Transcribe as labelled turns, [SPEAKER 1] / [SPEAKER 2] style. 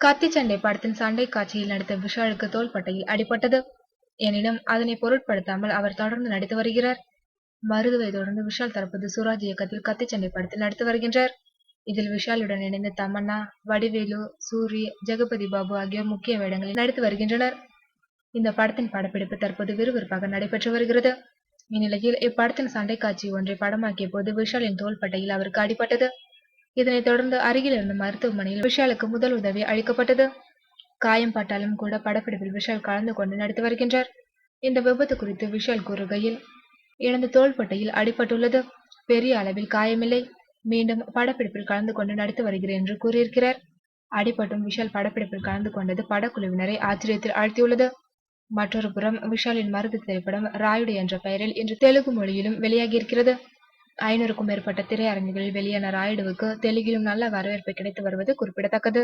[SPEAKER 1] கத்தி சண்டை படத்தின் சண்டை காட்சியில் நடித்த விஷாலுக்கு தோள்பட்டையில் அடிபட்டது. எனினும் அதனை பொருட்படுத்தாமல் அவர் தொடர்ந்து நடித்து வருகிறார். மருதுவை தொடர்ந்து விஷால் தற்போது சுராஜ் இயக்கத்தில் கத்தி சண்டை படத்தில் நடித்து வருகின்றார். இதில் விஷாலுடன் இணைந்து தமன்னா, வடிவேலு, சூரி, ஜெகபதி பாபு ஆகியோர் முக்கிய வேடங்களில் நடித்து வருகின்றனர். இந்த படத்தின் படப்பிடிப்பு தற்போது விறுவிறுப்பாக நடைபெற்று வருகிறது. இந்நிலையில் இப்படத்தின் சண்டை காட்சி ஒன்றை படமாக்கிய போது விஷாலின் தோள்பட்டையில் அவருக்கு அடிபட்டது. இதனைத் தொடர்ந்து அருகில் இருந்த மருத்துவமனையில் விஷாலுக்கு முதல் உதவி அளிக்கப்பட்டது. காயம் பட்டாலும் கூட படப்பிடிப்பில் விஷால் கலந்து கொண்டு நடித்து வருகின்றார். இந்த விபத்து குறித்து விஷால் கூறுகையில், எனது தோள்பட்டையில் அடிபட்டுள்ளது. பெரிய அளவில் காயமில்லை. மீண்டும் படப்பிடிப்பில் கலந்து கொண்டு நடித்து வருகிறேன் என்று கூறியிருக்கிறார். அடிபட்டும் விஷால் படப்பிடிப்பில் கலந்து கொண்டது படக்குழுவினரை ஆச்சரியத்தில் ஆழ்த்தியுள்ளது. மற்றொரு புறம் விஷாலின் மருது திரைப்படம் ராயுடு என்ற பெயரில் இன்று தெலுங்கு மொழியிலும் வெளியாகியிருக்கிறது. 500க்கும் மேற்பட்ட திரையரங்குகளில் வெளியான ராயுடுவுக்கு தெலுங்கிலும் நல்ல வரவேற்பு கிடைத்து வருவது குறிப்பிடத்தக்கது.